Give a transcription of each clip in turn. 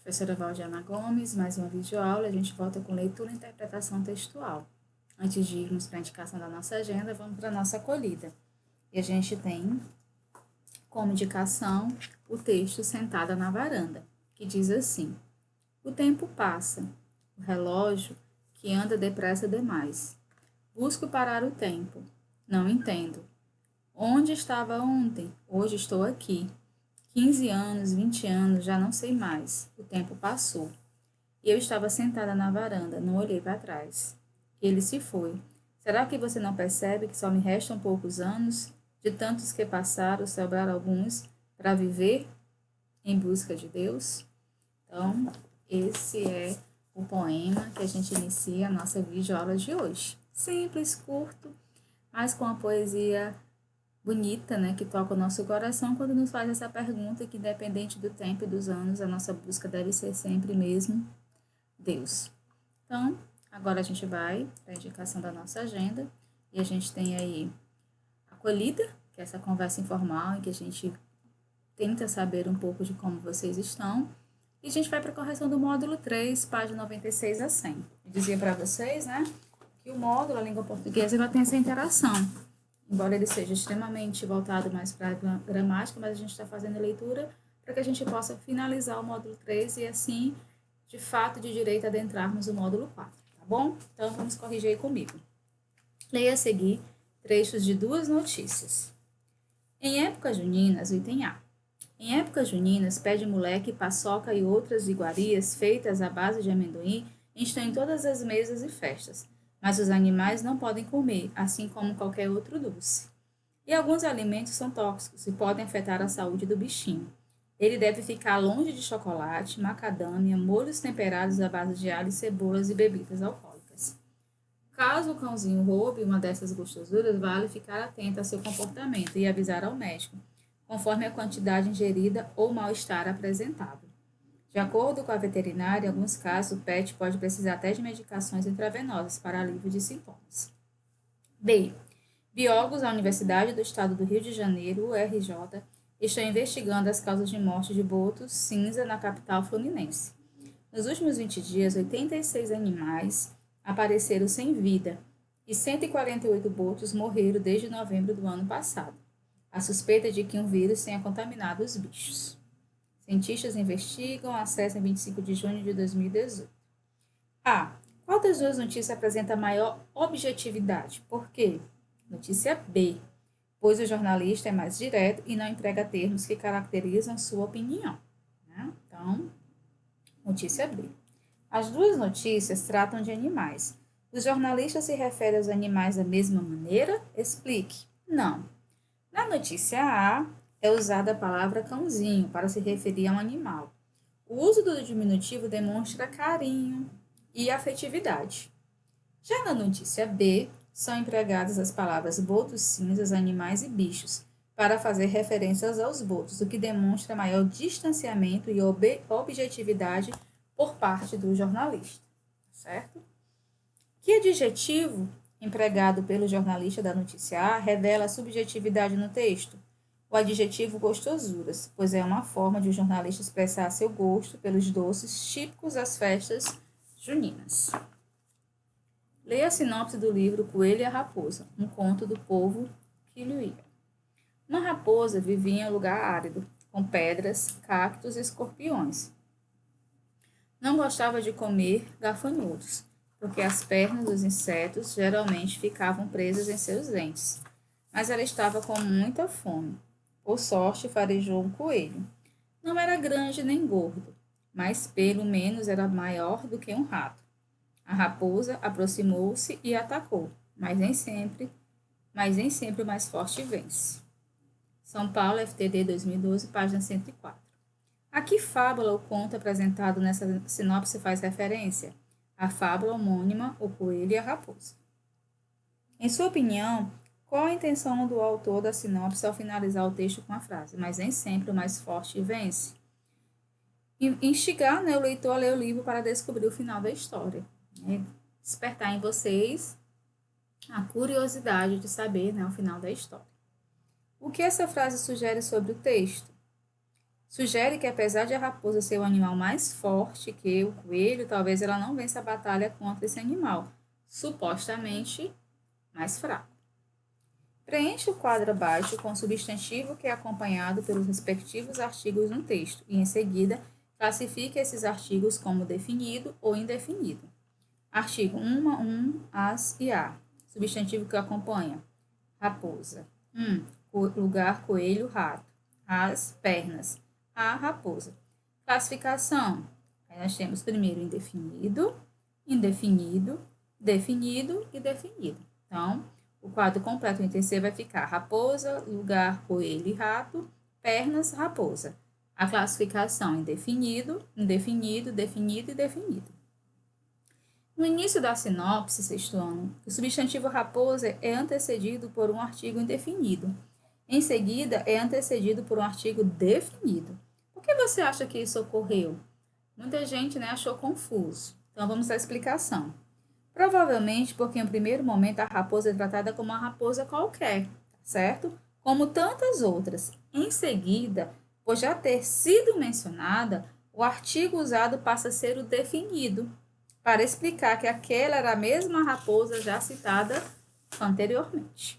Professora Valdiana Gomes, mais uma videoaula. A gente volta com leitura e interpretação textual. Antes de irmos para a indicação da nossa agenda, vamos para a nossa acolhida. E a gente tem como indicação o texto Sentada na Varanda, que diz assim: o tempo passa, o relógio que anda depressa demais. Busco parar o tempo, não entendo. Onde estava ontem? Hoje estou aqui. 15 anos, 20 anos, já não sei mais. O tempo passou. E eu estava sentada na varanda, não olhei para trás. Ele se foi. Será que você não percebe que só me restam poucos anos? De tantos que passaram, sobraram alguns para viver em busca de Deus? Então, esse é o poema que a gente inicia a nossa videoaula de hoje. Simples, curto, mas com a poesia bonita, né, que toca o nosso coração quando nos faz essa pergunta que, independente do tempo e dos anos, a nossa busca deve ser sempre mesmo Deus. Então, agora a gente vai para a indicação da nossa agenda e a gente tem aí a acolhida, que é essa conversa informal em que a gente tenta saber um pouco de como vocês estão, e a gente vai para a correção do módulo 3, página 96 a 100. Eu dizia para vocês, né, que o módulo, a língua portuguesa, ela tem essa interação. Embora ele seja extremamente voltado mais para a gramática, mas a gente está fazendo a leitura para que a gente possa finalizar o módulo 3 e assim, de fato, de direito, adentrarmos o módulo 4, tá bom? Então, vamos corrigir aí comigo. Leia a seguir trechos de duas notícias. Em épocas juninas, o item A. Em épocas juninas, pé de moleque, paçoca e outras iguarias feitas à base de amendoim estão em todas as mesas e festas, mas os animais não podem comer, assim como qualquer outro doce. E alguns alimentos são tóxicos e podem afetar a saúde do bichinho. Ele deve ficar longe de chocolate, macadâmia, molhos temperados à base de alho, cebolas e bebidas alcoólicas. Caso o cãozinho roube uma dessas gostosuras, vale ficar atento ao seu comportamento e avisar ao médico, conforme a quantidade ingerida ou mal-estar apresentado. De acordo com a veterinária, em alguns casos, o pet pode precisar até de medicações intravenosas para alívio de sintomas. B. Biólogos da Universidade do Estado do Rio de Janeiro, URJ, estão investigando as causas de morte de botos cinza na capital fluminense. Nos últimos 20 dias, 86 animais apareceram sem vida e 148 botos morreram desde novembro do ano passado. A suspeita é de que um vírus tenha contaminado os bichos. Cientistas investigam, acesso em 25 de junho de 2018. A. Qual das duas notícias apresenta maior objetividade? Por quê? Notícia B. Pois o jornalista é mais direto e não emprega termos que caracterizam sua opinião. Né? Então, notícia B. As duas notícias tratam de animais. O jornalista se refere aos animais da mesma maneira? Explique. Não. Na notícia A, é usada a palavra cãozinho para se referir a um animal. O uso do diminutivo demonstra carinho e afetividade. Já na notícia B, são empregadas as palavras botos cinzas, animais e bichos, para fazer referências aos botos, o que demonstra maior distanciamento e objetividade por parte do jornalista. Certo? Que adjetivo empregado pelo jornalista da notícia A revela a subjetividade no texto? O adjetivo gostosuras, pois é uma forma de o jornalista expressar seu gosto pelos doces típicos das festas juninas. Leia a sinopse do livro Coelho e a Raposa, um conto do povo Quiluia. Uma raposa vivia em um lugar árido, com pedras, cactos e escorpiões. Não gostava de comer gafanhotos, porque as pernas dos insetos geralmente ficavam presas em seus dentes, mas ela estava com muita fome. Por sorte, farejou um coelho. Não era grande nem gordo, mas pelo menos era maior do que um rato. A raposa aproximou-se e atacou, mas nem sempre o mais forte vence. São Paulo, FTD 2012, página 104. A que fábula o conto apresentado nessa sinopse faz referência? A fábula homônima, O Coelho e a Raposa. Em sua opinião, qual a intenção do autor da sinopse ao finalizar o texto com a frase "mas nem sempre o mais forte vence"? Instigar, né, o leitor a ler o livro para descobrir o final da história. Né? Despertar em vocês a curiosidade de saber, né, o final da história. O que essa frase sugere sobre o texto? Sugere que, apesar de a raposa ser o animal mais forte que o coelho, talvez ela não vença a batalha contra esse animal, supostamente mais fraco. Preencha o quadro abaixo com o substantivo que é acompanhado pelos respectivos artigos no texto e, em seguida, classifique esses artigos como definido ou indefinido. Artigo 1, as e a. Substantivo que acompanha. Raposa. Lugar, coelho, rato. As, pernas. A, raposa. Classificação. Aí nós temos primeiro indefinido, indefinido, definido e definido. Então, o quadro completo em terceiro vai ficar raposa, lugar, coelho e rato, pernas, raposa. A classificação indefinido, indefinido, definido e definido. No início da sinopse, sexto ano, o substantivo raposa é antecedido por um artigo indefinido. Em seguida, é antecedido por um artigo definido. Por que você acha que isso ocorreu? Muita gente achou confuso. Então, vamos à explicação. Provavelmente porque, em primeiro momento, a raposa é tratada como uma raposa qualquer, certo? Como tantas outras. Em seguida, por já ter sido mencionada, o artigo usado passa a ser o definido, para explicar que aquela era a mesma raposa já citada anteriormente.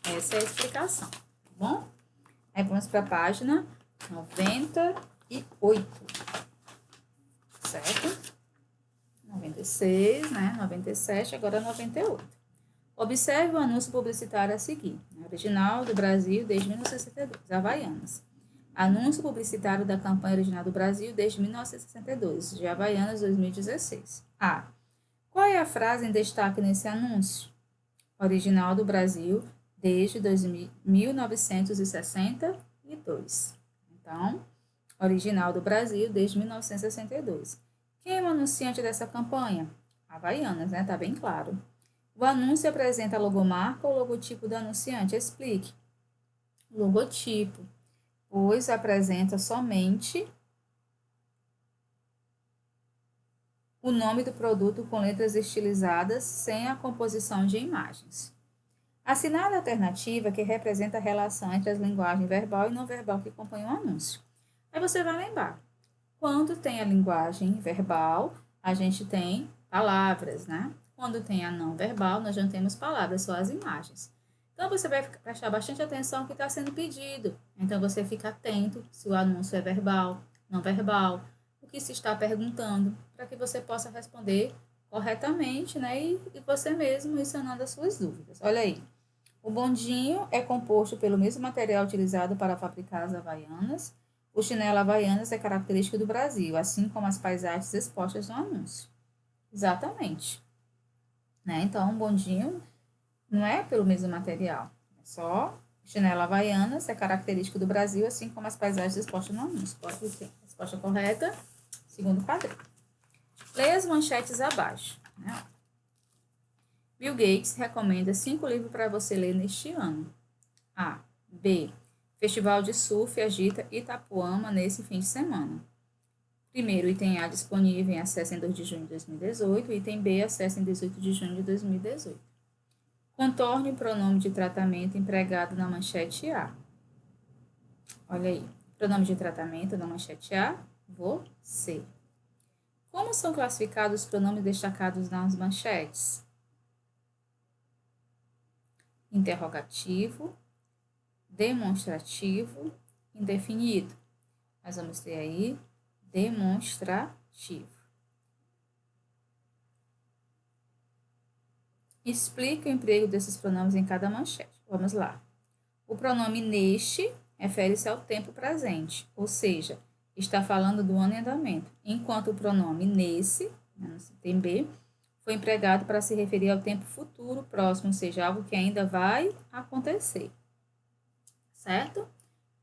Essa é a explicação, tá bom? Aí vamos para a página 98, certo? 96, 97, agora 98. Observe o anúncio publicitário a seguir. Original do Brasil desde 1962, Havaianas. Anúncio publicitário da campanha original do Brasil desde 1962, de Havaianas 2016. A. Qual é a frase em destaque nesse anúncio? Original do Brasil desde 1962. Então, original do Brasil desde 1962. Quem é o anunciante dessa campanha? Havaianas, tá bem claro. O anúncio apresenta a logomarca ou logotipo do anunciante? Explique. Logotipo, pois apresenta somente o nome do produto com letras estilizadas sem a composição de imagens. Assinale a alternativa que representa a relação entre as linguagens verbal e não verbal que compõem o anúncio. Aí você vai lembrar. Quando tem a linguagem verbal, a gente tem palavras, Quando tem a não verbal, nós não temos palavras, só as imagens. Então, você vai prestar bastante atenção ao que está sendo pedido. Então, você fica atento se o anúncio é verbal, não verbal, o que se está perguntando, para que você possa responder corretamente, e você mesmo ir sanando as suas dúvidas. Olha aí. O bondinho é composto pelo mesmo material utilizado para fabricar as havaianas. O chinelo havaianas é característico do Brasil, assim como as paisagens expostas no anúncio. Exatamente. Então, o bondinho não é pelo mesmo material. É só o chinelo havaianas é característico do Brasil, assim como as paisagens expostas no anúncio. Pode ter resposta correta, segundo quadrinho. Leia as manchetes abaixo. Bill Gates recomenda 5 livros para você ler neste ano. A. B. Festival de Surf agita Itapuama nesse fim de semana. Primeiro, item A disponível em acesso em 2 de junho de 2018, item B, acesso em 18 de junho de 2018. Contorne o pronome de tratamento empregado na manchete A. Olha aí, pronome de tratamento na manchete A, você. Como são classificados os pronomes destacados nas manchetes? Interrogativo, demonstrativo, indefinido. Nós vamos ter aí demonstrativo. Explique o emprego desses pronomes em cada manchete. Vamos lá. O pronome neste refere-se ao tempo presente, ou seja, está falando do ano em andamento, enquanto o pronome nesse, item B, foi empregado para se referir ao tempo futuro próximo, ou seja, algo que ainda vai acontecer. Certo?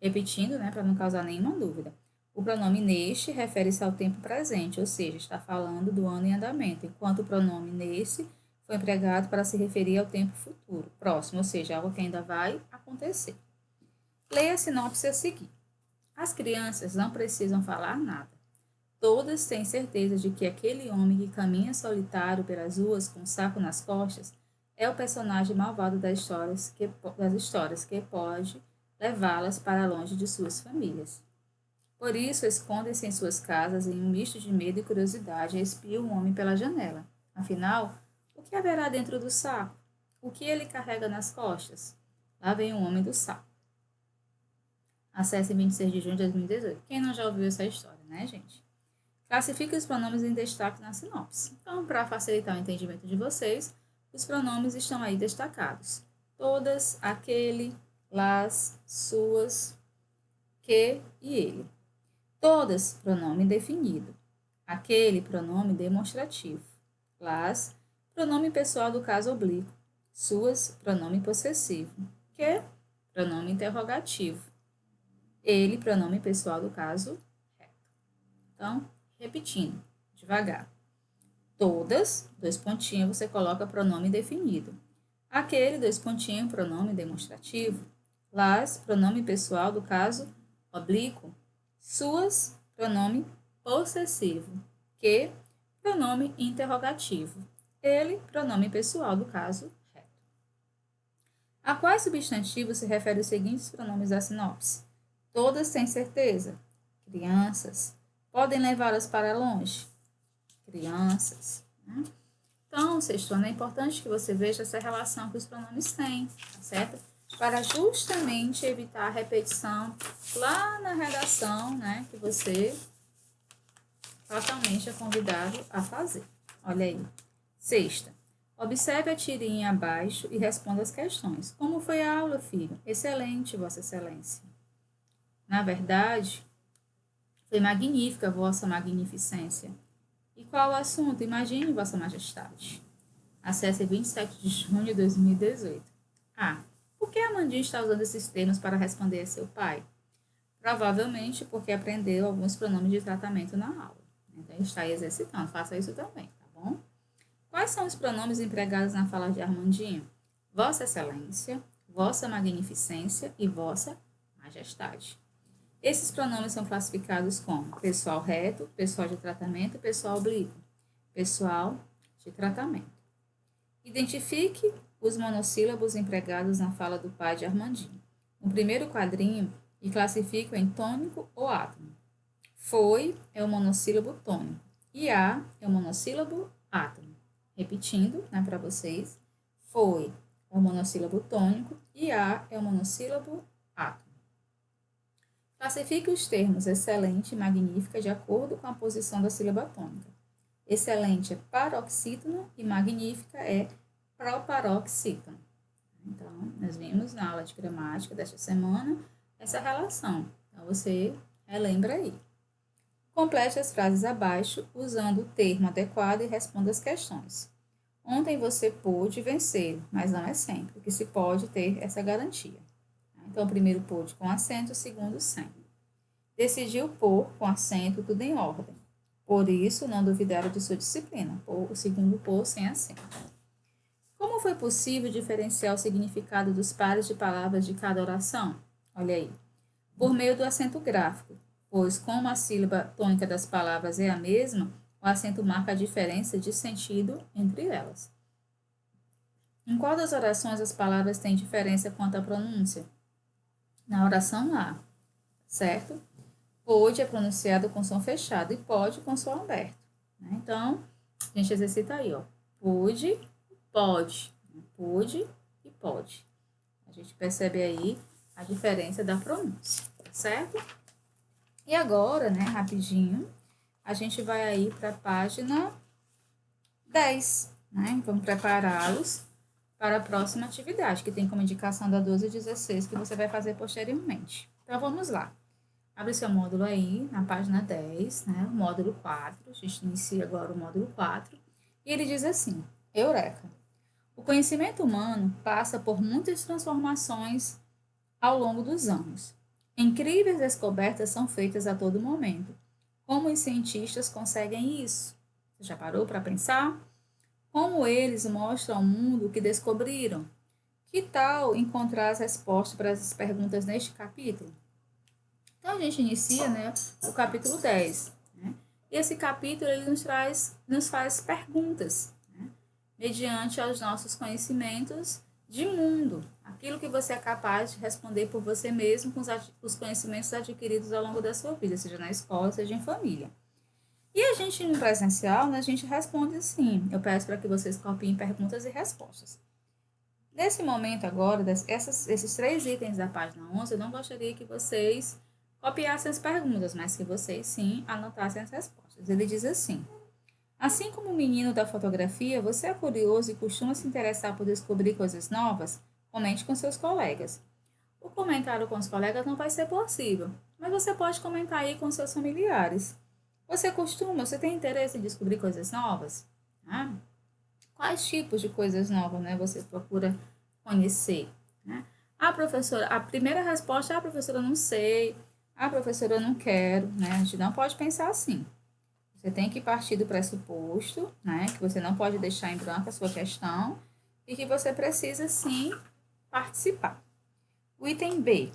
Repetindo, para não causar nenhuma dúvida. O pronome neste refere-se ao tempo presente, ou seja, está falando do ano em andamento, enquanto o pronome nesse foi empregado para se referir ao tempo futuro, próximo, ou seja, algo que ainda vai acontecer. Leia a sinopse a seguir. As crianças não precisam falar nada. Todas têm certeza de que aquele homem que caminha solitário pelas ruas com um saco nas costas é o personagem malvado das histórias que pode levá-las para longe de suas famílias. Por isso, escondem-se em suas casas em um misto de medo e curiosidade e espiam o homem pela janela. Afinal, o que haverá dentro do saco? O que ele carrega nas costas? Lá vem o homem do saco. Acesse 26 de junho de 2018. Quem não já ouviu essa história, né, gente? Classifique os pronomes em destaque na sinopse. Então, para facilitar o entendimento de vocês, os pronomes estão aí destacados. Todas, aquele, las, suas, que e ele. Todas, pronome definido. Aquele, pronome demonstrativo. Las, pronome pessoal do caso oblíquo. Suas, pronome possessivo. Que, pronome interrogativo. Ele, pronome pessoal do caso reto. Então, repetindo, devagar. Todas, dois pontinhos, você coloca pronome definido. Aquele, dois pontinhos, pronome demonstrativo. Las, pronome pessoal do caso oblíquo. Suas, pronome possessivo. Que, pronome interrogativo. Ele, pronome pessoal do caso reto. A quais substantivos se refere os seguintes pronomes da sinopse? Todas têm certeza. Crianças. Podem levá-las para longe. Crianças. Né? Então, sextona, é importante que você veja essa relação que os pronomes têm, tá certo? Para justamente evitar a repetição lá na redação, né? Que você fatalmente é convidado a fazer. Olha aí. Sexta. Observe a tirinha abaixo e responda as questões. Como foi a aula, filho? Excelente, Vossa Excelência. Na verdade, foi magnífica, Vossa Magnificência. E qual o assunto? Imagine, Vossa Majestade. Acesse 27 de junho de 2018. Por que a Amandinha está usando esses termos para responder a seu pai? Provavelmente porque aprendeu alguns pronomes de tratamento na aula. Então, está exercitando. Faça isso também, tá bom? Quais são os pronomes empregados na fala de Armandinho? Vossa Excelência, Vossa Magnificência e Vossa Majestade. Esses pronomes são classificados como pessoal reto, pessoal de tratamento e pessoal oblíquo. Pessoal de tratamento. Identifique os monossílabos empregados na fala do pai de Armandinho. No primeiro quadrinho, e classifique em tônico ou átono. Foi é o monossílabo tônico e a é o monossílabo átono. Repetindo, né, para vocês. Foi é o monossílabo tônico e a é o monossílabo átono. Classifique os termos excelente e magnífica de acordo com a posição da sílaba tônica. Excelente é paroxítono e magnífica é proparoxítono. Então, nós vimos na aula de gramática desta semana essa relação. Então, você relembra aí. Complete as frases abaixo usando o termo adequado e responda as questões. Ontem você pôde vencer, mas não é sempre que se pode ter essa garantia. Então, o primeiro pôde com acento, o segundo sem. Decidiu pôr com acento tudo em ordem. Por isso, não duvidaram de sua disciplina. O segundo pôr sem acento. Como foi possível diferenciar o significado dos pares de palavras de cada oração? Olha aí. Por meio do acento gráfico, pois como a sílaba tônica das palavras é a mesma, o acento marca a diferença de sentido entre elas. Em qual das orações as palavras têm diferença quanto à pronúncia? Na oração A, certo? Pôde é pronunciado com som fechado e pode com som aberto. Né? Então, a gente exercita aí, ó. Pôde, pode. Pôde e pode. A gente percebe aí a diferença da pronúncia, certo? E agora, né, rapidinho, a gente vai aí para a página 10, né? Vamos prepará-los para a próxima atividade, que tem como indicação da 12 e 16, que você vai fazer posteriormente. Então, vamos lá. Abre seu módulo aí, na página 10, né? O módulo 4. A gente inicia agora o módulo 4. E ele diz assim, Eureka! O conhecimento humano passa por muitas transformações ao longo dos anos. Incríveis descobertas são feitas a todo momento. Como os cientistas conseguem isso? Você já parou para pensar? Como eles mostram ao mundo o que descobriram? Que tal encontrar as respostas para essas perguntas neste capítulo? Então, a gente inicia, né, o capítulo 10. Né? E esse capítulo ele nos faz perguntas, né, mediante aos nossos conhecimentos de mundo, aquilo que você é capaz de responder por você mesmo com os conhecimentos adquiridos ao longo da sua vida, seja na escola, seja em família. E a gente, no presencial, né, a gente responde assim. Eu peço para que vocês copiem perguntas e respostas. Nesse momento agora, esses 3 itens da página 11, eu não gostaria que vocês copiassem as perguntas, mas que vocês, sim, anotassem as respostas. Ele diz assim: assim como o menino da fotografia, você é curioso e costuma se interessar por descobrir coisas novas? Comente com seus colegas. O comentário com os colegas não vai ser possível, mas você pode comentar aí com seus familiares. Você tem interesse em descobrir coisas novas? Ah, quais tipos de coisas novas, né, você procura conhecer? Né? A primeira resposta é: a professora, eu não sei, a professora, eu não quero, né? A gente não pode pensar assim. Você tem que partir do pressuposto, né, que você não pode deixar em branco a sua questão e que você precisa, sim, participar. O item B.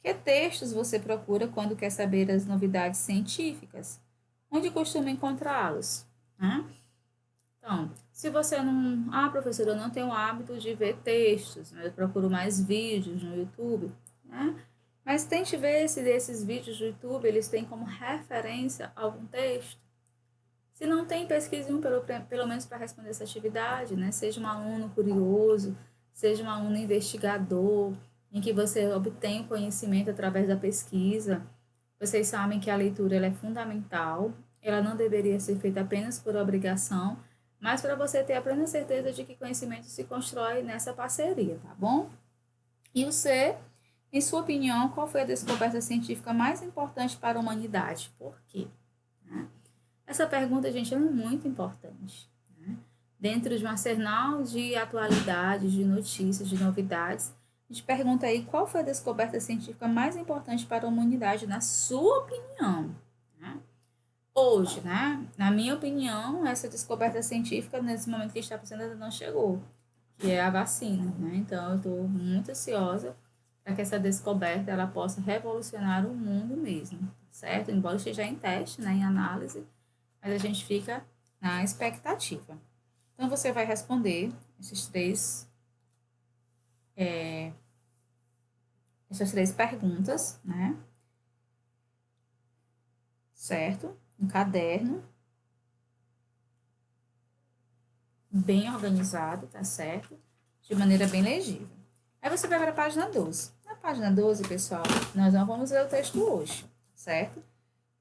Que textos você procura quando quer saber as novidades científicas? Onde costuma encontrá-los? Né? Então, se você não... Ah, professora, eu não tenho o hábito de ver textos, né? Eu procuro mais vídeos no YouTube, né? Mas tente ver se desses vídeos do YouTube, eles têm como referência algum texto. Se não tem, pesquise um pelo menos para responder essa atividade, né? Seja um aluno curioso, seja um aluno investigador, em que você obtém o conhecimento através da pesquisa. Vocês sabem que a leitura ela é fundamental, ela não deveria ser feita apenas por obrigação, mas para você ter a plena certeza de que conhecimento se constrói nessa parceria, tá bom? E o C, em sua opinião, qual foi a descoberta científica mais importante para a humanidade? Por quê? Essa pergunta, gente, é muito importante. Né? Dentro de um arsenal de atualidades, de notícias, de novidades, a gente pergunta aí qual foi a descoberta científica mais importante para a humanidade, na sua opinião. Né? Hoje, né? Na minha opinião, essa descoberta científica, nesse momento que está passando, ainda não chegou, que é a vacina. Né? Então, eu estou muito ansiosa para que essa descoberta ela possa revolucionar o mundo mesmo, certo? Embora esteja em teste, né, em análise, mas a gente fica na expectativa. Então, você vai responder essas três perguntas, né? Certo? Um caderno bem organizado, tá certo? De maneira bem legível. Aí você vai para a página 12. Na página 12, pessoal, nós não vamos ler o texto hoje, certo?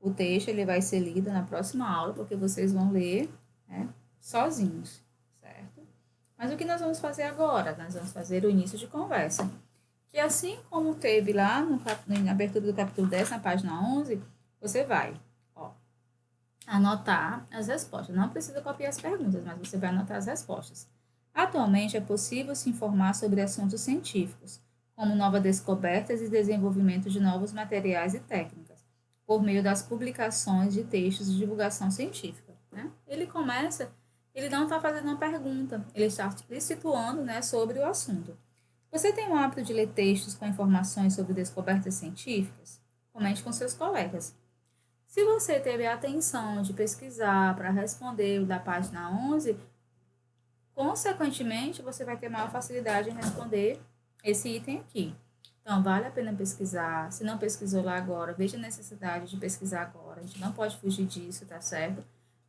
O texto ele vai ser lido na próxima aula, porque vocês vão ler, né, sozinhos, certo? Mas o que nós vamos fazer agora? Nós vamos fazer o início de conversa. Que assim como teve lá na abertura do capítulo 10, na página 11, você vai, ó, anotar as respostas. Não precisa copiar as perguntas, mas você vai anotar as respostas. Atualmente é possível se informar sobre assuntos científicos, como novas descobertas e desenvolvimento de novos materiais e técnicas, por meio das publicações de textos de divulgação científica. Né? Ele não está fazendo uma pergunta, ele está lhe situando, né, sobre o assunto. Você tem o hábito de ler textos com informações sobre descobertas científicas? Comente com seus colegas. Se você teve a atenção de pesquisar para responder o da página 11, consequentemente, você vai ter maior facilidade em responder esse item aqui. Então, vale a pena pesquisar. Se não pesquisou lá agora, veja a necessidade de pesquisar agora. A gente não pode fugir disso, tá certo?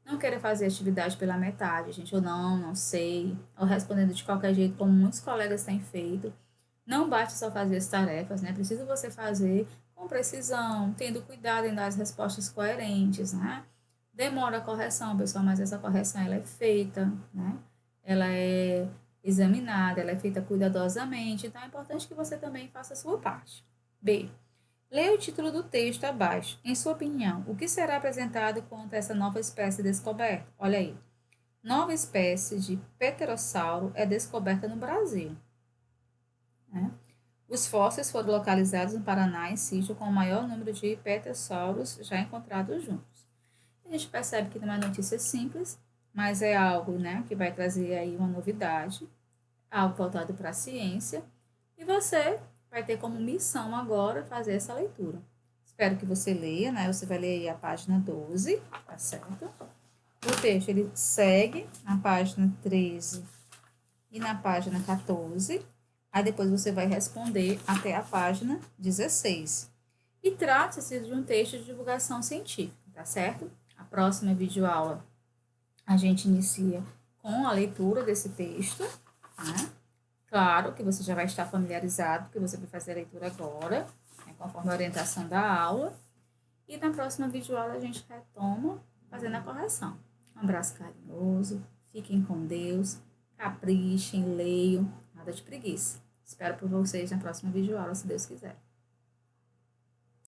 Não queira fazer atividade pela metade, gente. Ou não sei. Ou respondendo de qualquer jeito, como muitos colegas têm feito. Não basta só fazer as tarefas, né? Precisa você fazer com precisão, tendo cuidado em dar as respostas coerentes, né? Demora a correção, pessoal, mas essa correção ela é feita, né? Ela é examinada, ela é feita cuidadosamente, então é importante que você também faça a sua parte. B. Leia o título do texto abaixo. Em sua opinião, o que será apresentado quanto a essa nova espécie descoberta? Olha aí. Nova espécie de pterossauro é descoberta no Brasil. Né? Os fósseis foram localizados no Paraná, em sítio com o maior número de pterossauros já encontrados juntos. A gente percebe que não é notícia simples, mas é algo, né, que vai trazer aí uma novidade, algo voltado para a ciência, e você vai ter como missão agora fazer essa leitura. Espero que você leia, né? Você vai ler aí a página 12, tá certo? O texto ele segue na página 13 e na página 14. Aí depois você vai responder até a página 16. E trata-se de um texto de divulgação científica, tá certo? A próxima videoaula a gente inicia com a leitura desse texto, né? Claro que você já vai estar familiarizado, porque você vai fazer a leitura agora, né, conforme a orientação da aula. E na próxima videoaula a gente retoma fazendo a correção. Um abraço carinhoso, fiquem com Deus, caprichem, leiam, nada de preguiça. Espero por vocês na próxima videoaula, se Deus quiser.